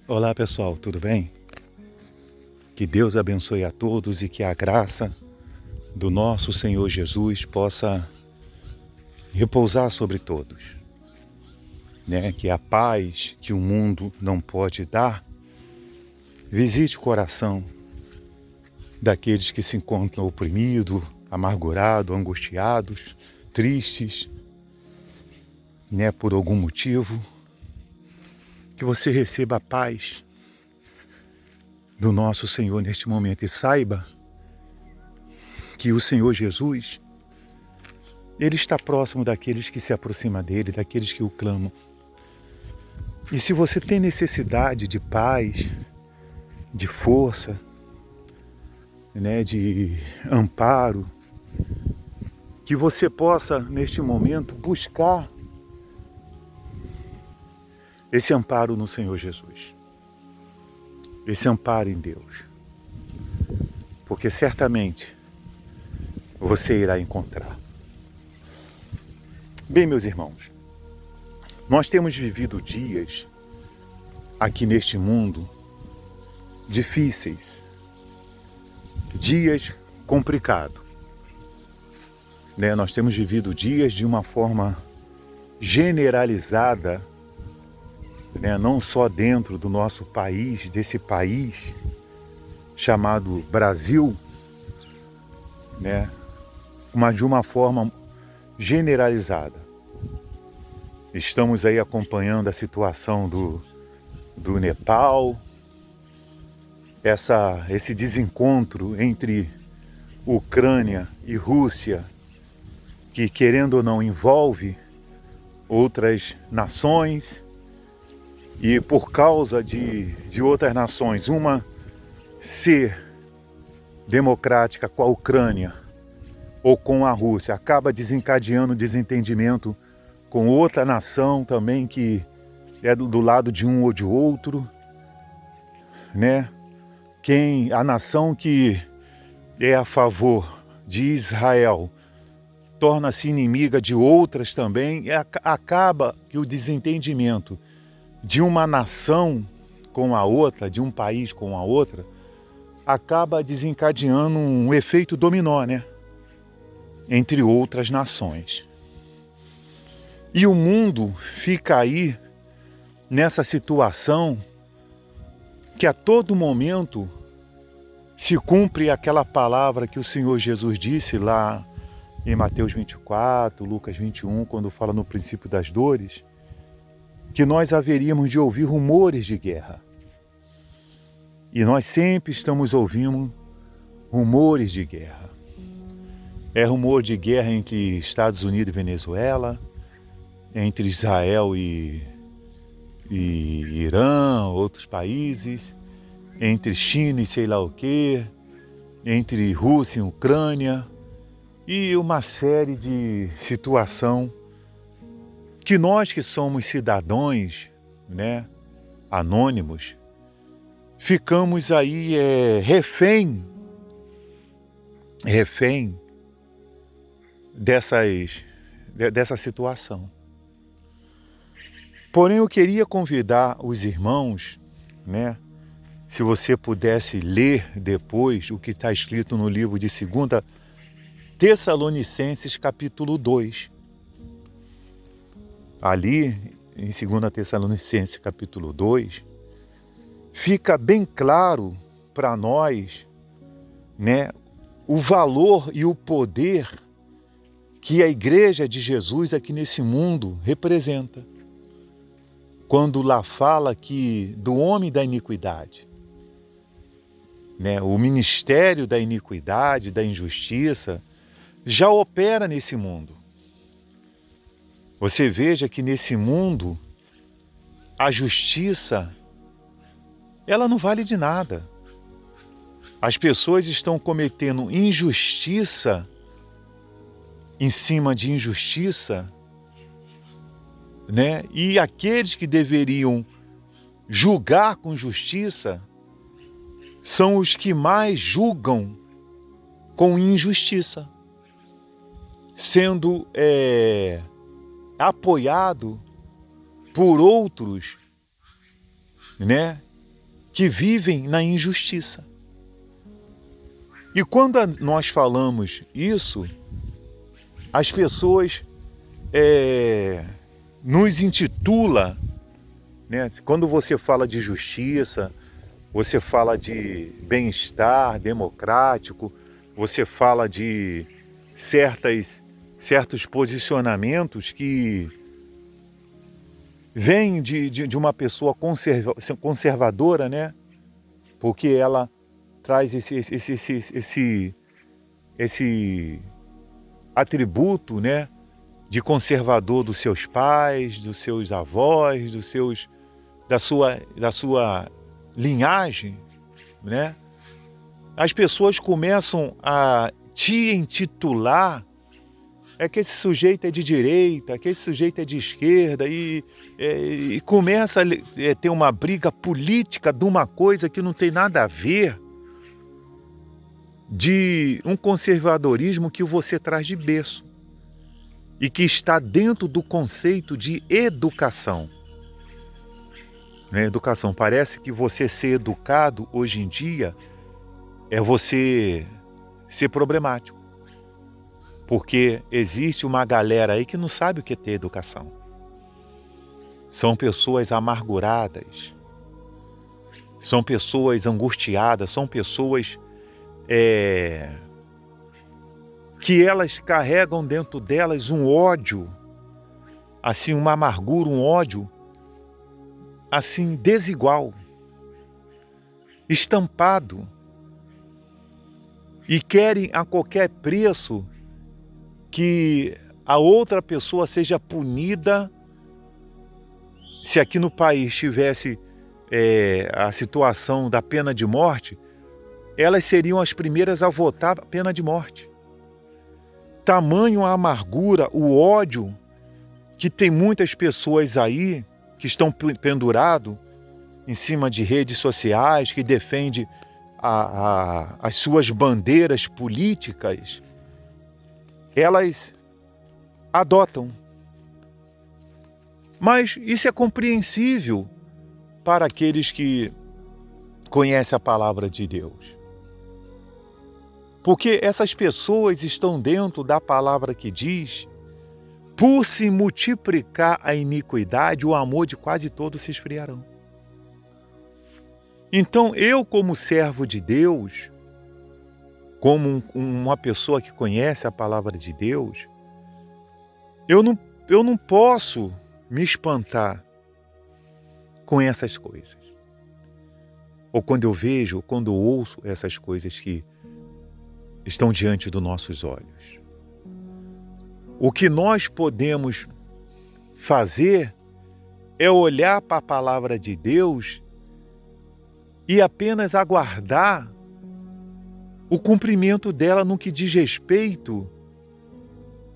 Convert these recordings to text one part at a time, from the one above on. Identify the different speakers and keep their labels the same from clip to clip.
Speaker 1: Olá pessoal, tudo bem? Que Deus abençoe a todos e que a graça do nosso Senhor Jesus possa repousar sobre todos, né? Que a paz que o mundo não pode dar visite o coração daqueles que se encontram oprimidos, amargurados, angustiados, tristes, né? Por algum motivo, que você receba a paz do nosso Senhor neste momento e saiba que o Senhor Jesus, Ele está próximo daqueles que se aproximam dele, daqueles que o clamam. E se você tem necessidade de paz, de força, né, de amparo, que você possa, neste momento, buscar esse amparo no Senhor Jesus. Esse amparo em Deus. Porque certamente você irá encontrar. Bem, meus irmãos, nós temos vivido dias aqui neste mundo difíceis, dias complicados, né? Nós temos vivido dias de uma forma generalizada, né? Não só dentro do nosso país, desse país chamado Brasil, né? Mas de uma forma generalizada. Estamos aí acompanhando a situação do Nepal, esse desencontro entre Ucrânia e Rússia, que querendo ou não envolve outras nações, e por causa de outras nações, uma ser democrática com a Ucrânia ou com a Rússia, acaba desencadeando desentendimento com outra nação também que é do lado de um ou de outro, né? A nação que é a favor de Israel torna-se inimiga de outras também, e acaba que o desentendimento de uma nação com a outra, de um país com a outra, acaba desencadeando um efeito dominó, né? Entre outras nações. E o mundo fica aí nessa situação que a todo momento se cumpre aquela palavra que o Senhor Jesus disse lá em Mateus 24, Lucas 21, quando fala no princípio das dores, que nós haveríamos de ouvir rumores de guerra. E nós sempre estamos ouvindo rumores de guerra. É rumor de guerra entre Estados Unidos e Venezuela, entre Israel e Irã, outros países, entre China e sei lá o quê, entre Rússia e Ucrânia, e uma série de situação que nós que somos cidadãos, né, anônimos, ficamos aí refém dessa situação. Porém, eu queria convidar os irmãos, né, se você pudesse ler depois o que está escrito no livro de 2 Tessalonicenses, capítulo 2. Ali, em 2 Tessalonicenses, capítulo 2, fica bem claro para nós, né, o valor e o poder que a Igreja de Jesus aqui nesse mundo representa. Quando lá fala que do homem da iniquidade, né, o ministério da iniquidade, da injustiça, já opera nesse mundo. Você veja que nesse mundo a justiça, ela não vale de nada. As pessoas estão cometendo injustiça em cima de injustiça, né? E aqueles que deveriam julgar com justiça são os que mais julgam com injustiça, sendo apoiado por outros né, que vivem na injustiça. E quando nós falamos isso, as pessoas nos intitula, né? Quando você fala de justiça, você fala de bem-estar democrático, você fala de certos posicionamentos que vêm de uma pessoa conservadora, né? Porque ela traz esse atributo, né, de conservador dos seus pais, dos seus avós, da sua linhagem, né? As pessoas começam a te intitular que esse sujeito é de direita, que esse sujeito é de esquerda, e começa a ter uma briga política de uma coisa que não tem nada a ver de um conservadorismo que você traz de berço e que está dentro do conceito de educação. Né? Educação, parece que você ser educado hoje em dia é você ser problemático, porque existe uma galera aí que não sabe o que é ter educação. São pessoas amarguradas, são pessoas angustiadas, são pessoas que elas carregam dentro delas um ódio, assim, uma amargura, um ódio, assim, desigual, estampado, e querem a qualquer preço que a outra pessoa seja punida. Se aqui no país tivesse a situação da pena de morte, elas seriam as primeiras a votar a pena de morte. Tamanho a amargura, o ódio que tem muitas pessoas aí que estão pendurados em cima de redes sociais, que defendem as suas bandeiras políticas, elas adotam. Mas isso é compreensível para aqueles que conhecem a palavra de Deus. Porque essas pessoas estão dentro da palavra que diz: por se multiplicar a iniquidade, o amor de quase todos se esfriarão. Então eu, como servo de Deus, como uma pessoa que conhece a palavra de Deus, eu não posso me espantar com essas coisas. Ou quando eu vejo, quando eu ouço essas coisas que estão diante dos nossos olhos. O que nós podemos fazer é olhar para a palavra de Deus e apenas aguardar o cumprimento dela no que diz respeito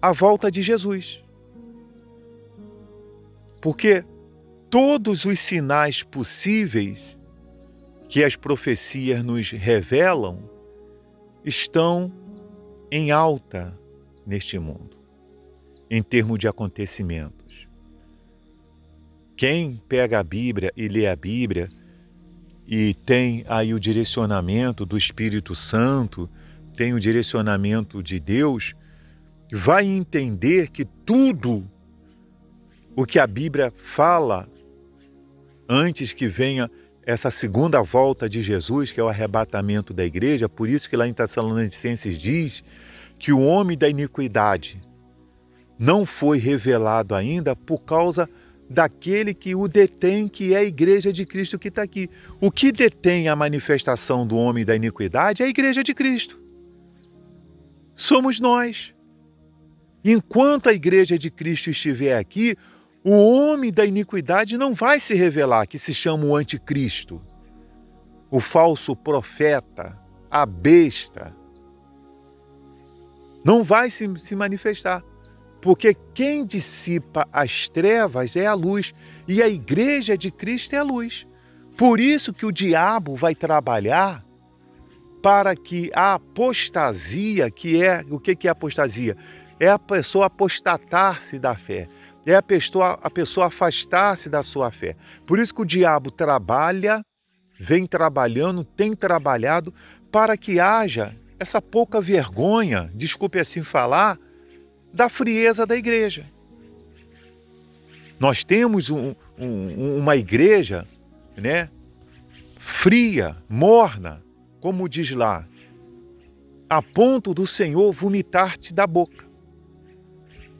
Speaker 1: à volta de Jesus. Porque todos os sinais possíveis que as profecias nos revelam estão em alta neste mundo, em termos de acontecimentos. Quem pega a Bíblia e lê a Bíblia e tem aí o direcionamento do Espírito Santo, tem o direcionamento de Deus, vai entender que tudo o que a Bíblia fala antes que venha essa segunda volta de Jesus, que é o arrebatamento da igreja, por isso que lá em Tessalonicenses diz que o homem da iniquidade não foi revelado ainda por causa daquele que o detém, que é a igreja de Cristo que está aqui. O que detém a manifestação do homem da iniquidade é a igreja de Cristo. Somos nós. Enquanto a igreja de Cristo estiver aqui, o homem da iniquidade não vai se revelar, que se chama o anticristo, o falso profeta, a besta. Não vai se manifestar, porque quem dissipa as trevas é a luz, e a igreja de Cristo é a luz. Por isso que o diabo vai trabalhar para que a apostasia, que é, o que é apostasia? É a pessoa apostatar-se da fé. é a pessoa afastar-se da sua fé. Por isso que o diabo trabalha, vem trabalhando, tem trabalhado para que haja essa pouca vergonha, desculpe assim falar, da frieza da igreja. Nós temos uma igreja, né, fria, morna, como diz lá, a ponto do Senhor vomitar-te da boca.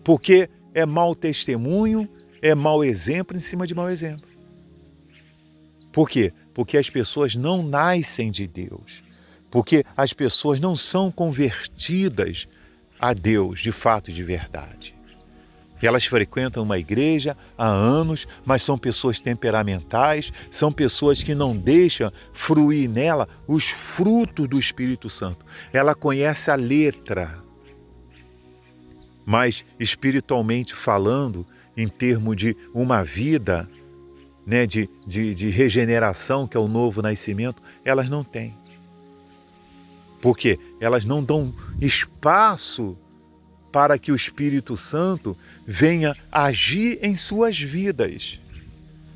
Speaker 1: Porque é mau testemunho, é mau exemplo em cima de mau exemplo. Por quê? Porque as pessoas não nascem de Deus. Porque as pessoas não são convertidas a Deus de fato e de verdade. Elas frequentam uma igreja há anos, mas são pessoas temperamentais, são pessoas que não deixam fruir nela os frutos do Espírito Santo. Ela conhece a letra, mas espiritualmente falando, em termos de uma vida, né, de regeneração, que é o novo nascimento, elas não têm. Por quê? Elas não dão espaço para que o Espírito Santo venha agir em suas vidas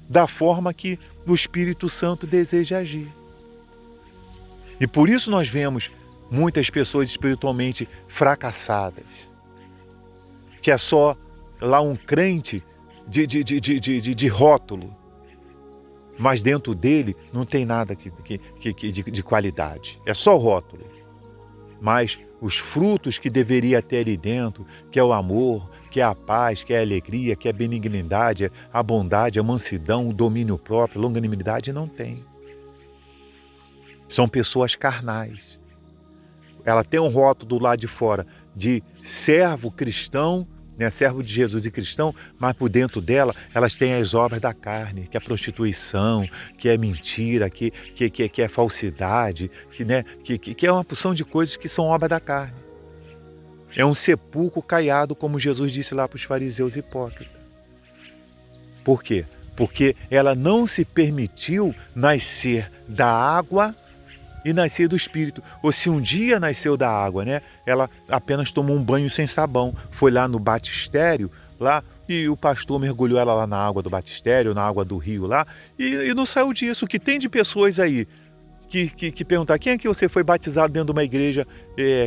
Speaker 1: da forma que o Espírito Santo deseja agir. E por isso nós vemos muitas pessoas espiritualmente fracassadas, que é só lá um crente de rótulo, mas dentro dele não tem nada de qualidade, é só rótulo. Mas os frutos que deveria ter ali dentro, que é o amor, que é a paz, que é a alegria, que é a benignidade, a bondade, a mansidão, o domínio próprio, a longanimidade, não tem. São pessoas carnais. Ela tem um rótulo do lado de fora de servo cristão, né, servo de Jesus e cristão, mas por dentro dela, elas têm as obras da carne, que é a prostituição, que é mentira, que é falsidade, que é uma porção de coisas que são obra da carne. É um sepulcro caiado, como Jesus disse lá para os fariseus hipócritas. Por quê? Porque ela não se permitiu nascer da água e nascer do Espírito. Ou se um dia nasceu da água, né? Ela apenas tomou um banho sem sabão, foi lá no batistério, lá, e o pastor mergulhou ela lá na água do batistério, na água do rio lá, e não saiu disso. O que tem de pessoas aí que perguntar quem é que você foi batizado dentro de uma igreja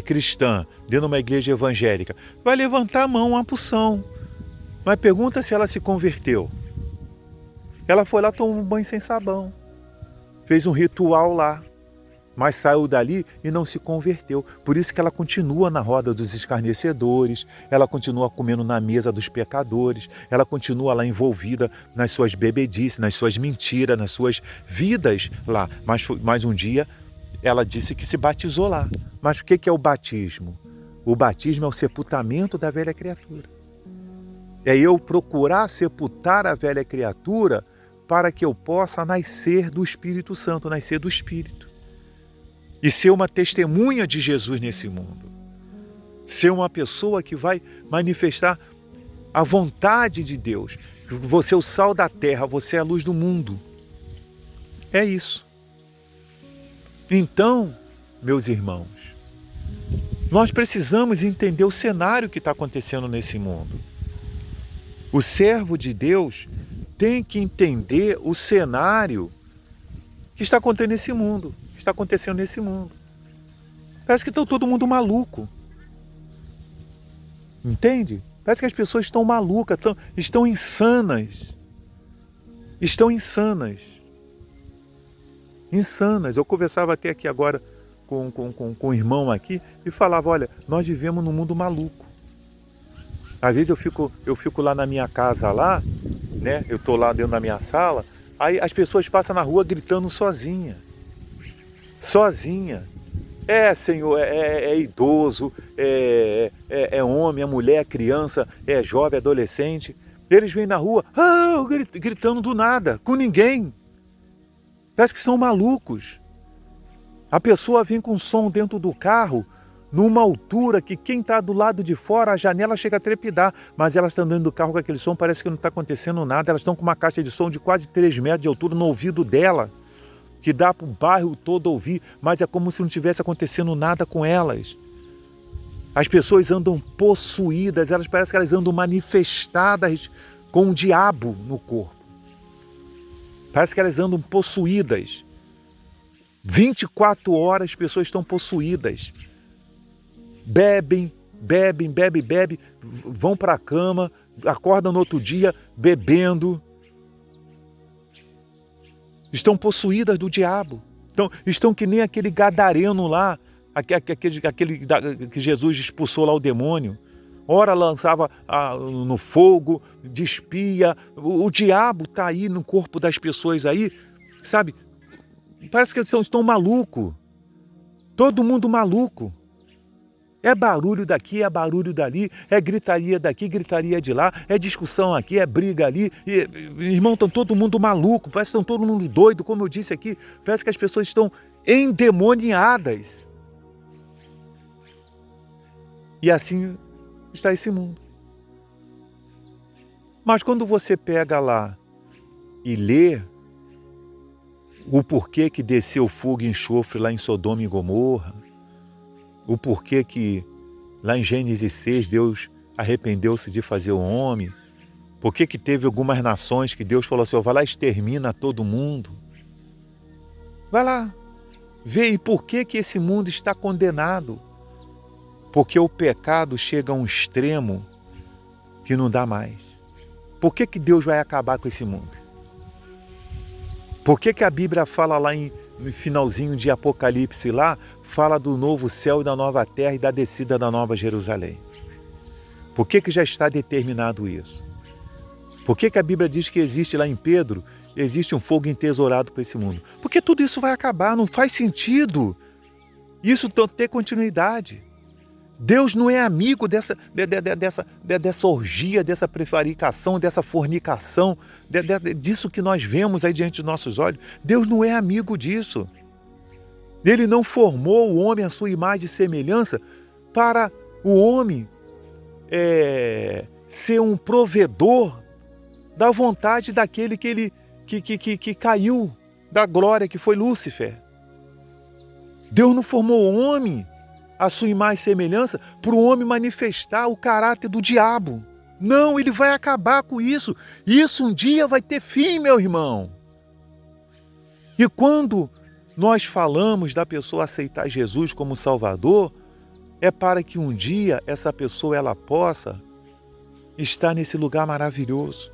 Speaker 1: cristã, dentro de uma igreja evangélica, vai levantar a mão, uma porção, mas pergunta se ela se converteu. Ela foi lá, tomou um banho sem sabão, fez um ritual lá, mas saiu dali e não se converteu. Por isso que ela continua na roda dos escarnecedores, ela continua comendo na mesa dos pecadores, ela continua lá envolvida nas suas bebedices, nas suas mentiras, nas suas vidas lá. Mas um dia ela disse que se batizou lá. Mas o que é o batismo? O batismo é o sepultamento da velha criatura. É eu procurar sepultar a velha criatura para que eu possa nascer do Espírito Santo, nascer do Espírito. E ser uma testemunha de Jesus nesse mundo. Ser uma pessoa que vai manifestar a vontade de Deus. Você é o sal da terra, você é a luz do mundo. É isso. Então, meus irmãos, nós precisamos entender o cenário que está acontecendo nesse mundo. O servo de Deus tem que entender o cenário que está acontecendo nesse mundo. Está acontecendo nesse mundo. Parece que está todo mundo maluco. Entende? Parece que as pessoas estão malucas, estão insanas. Estão insanas. Insanas. Eu conversava até aqui agora com um irmão aqui e falava, olha, nós vivemos num mundo maluco. Às vezes eu fico lá na minha casa lá, né? Eu estou lá dentro da minha sala, aí as pessoas passam na rua gritando sozinha. Sozinha. Senhor, é idoso, é homem, é mulher, é criança, é jovem, é adolescente. Eles vêm na rua, gritando do nada, com ninguém. Parece que são malucos. A pessoa vem com som dentro do carro, numa altura que quem está do lado de fora, a janela chega a trepidar, mas elas estão dentro do carro com aquele som, parece que não está acontecendo nada. Elas estão com uma caixa de som de quase 3 metros de altura no ouvido dela, que dá para o bairro todo ouvir, mas é como se não tivesse acontecendo nada com elas. As pessoas andam possuídas, elas parecem que elas andam manifestadas com o diabo no corpo. Parece que elas andam possuídas. 24 horas as pessoas estão possuídas. Bebem, vão para a cama, acordam no outro dia bebendo. Estão possuídas do diabo. Então, estão que nem aquele gadareno lá, aquele que Jesus expulsou lá o demônio. Ora lançava no fogo, despia. O diabo está aí no corpo das pessoas aí, sabe? Parece que eles estão malucos. Todo mundo maluco. É barulho daqui, é barulho dali, é gritaria daqui, gritaria de lá, é discussão aqui, é briga ali. Irmão, estão todo mundo maluco, parece que estão todo mundo doido, como eu disse aqui. Parece que as pessoas estão endemoniadas. E assim está esse mundo. Mas quando você pega lá e lê o porquê que desceu fogo e enxofre lá em Sodoma e Gomorra, o porquê que lá em Gênesis 6 Deus arrependeu-se de fazer o homem, porquê que teve algumas nações que Deus falou assim, vai lá, extermina todo mundo. Vai lá, vê e por que esse mundo está condenado. Porque o pecado chega a um extremo que não dá mais. Por que Deus vai acabar com esse mundo? Por que a Bíblia fala lá no finalzinho de Apocalipse lá, fala do novo céu e da nova terra e da descida da nova Jerusalém? Por que já está determinado isso? Por que a Bíblia diz que existe lá em Pedro, existe um fogo entesourado para esse mundo? Porque tudo isso vai acabar, não faz sentido isso ter continuidade. Deus não é amigo dessa orgia, dessa prevaricação, dessa fornicação, disso que nós vemos aí diante dos nossos olhos. Deus não é amigo disso. Ele não formou o homem à sua imagem e semelhança para o homem ser um provedor da vontade daquele que caiu da glória, que foi Lúcifer. Deus não formou o homem a sua imagem e semelhança para o homem manifestar o caráter do diabo. Não, ele vai acabar com isso. Isso um dia vai ter fim, meu irmão. E quando nós falamos da pessoa aceitar Jesus como Salvador, é para que um dia essa pessoa ela possa estar nesse lugar maravilhoso,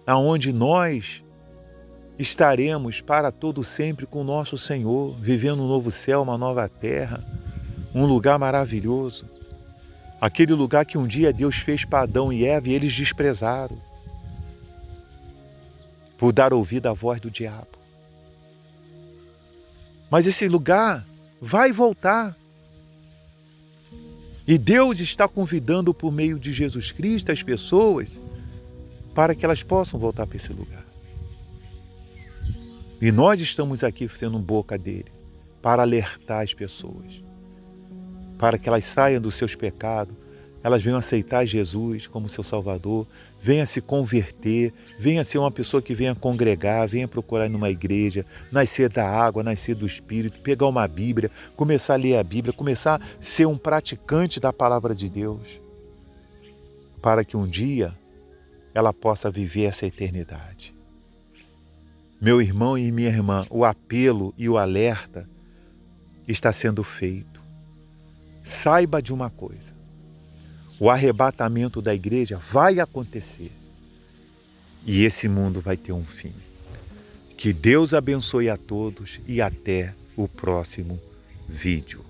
Speaker 1: aonde nós estaremos para todo sempre com o nosso Senhor, vivendo um novo céu, uma nova terra, um lugar maravilhoso. Aquele lugar que um dia Deus fez para Adão e Eva e eles desprezaram, por dar ouvido à voz do diabo. Mas esse lugar vai voltar. E Deus está convidando por meio de Jesus Cristo as pessoas para que elas possam voltar para esse lugar. E nós estamos aqui sendo boca dele para alertar as pessoas, para que elas saiam dos seus pecados, elas venham aceitar Jesus como seu Salvador, venham se converter, venham ser uma pessoa que venha congregar, venha procurar numa igreja, nascer da água, nascer do Espírito, pegar uma Bíblia, começar a ler a Bíblia, começar a ser um praticante da palavra de Deus, para que um dia ela possa viver essa eternidade. Meu irmão e minha irmã, o apelo e o alerta está sendo feito. Saiba de uma coisa, o arrebatamento da igreja vai acontecer e esse mundo vai ter um fim. Que Deus abençoe a todos e até o próximo vídeo.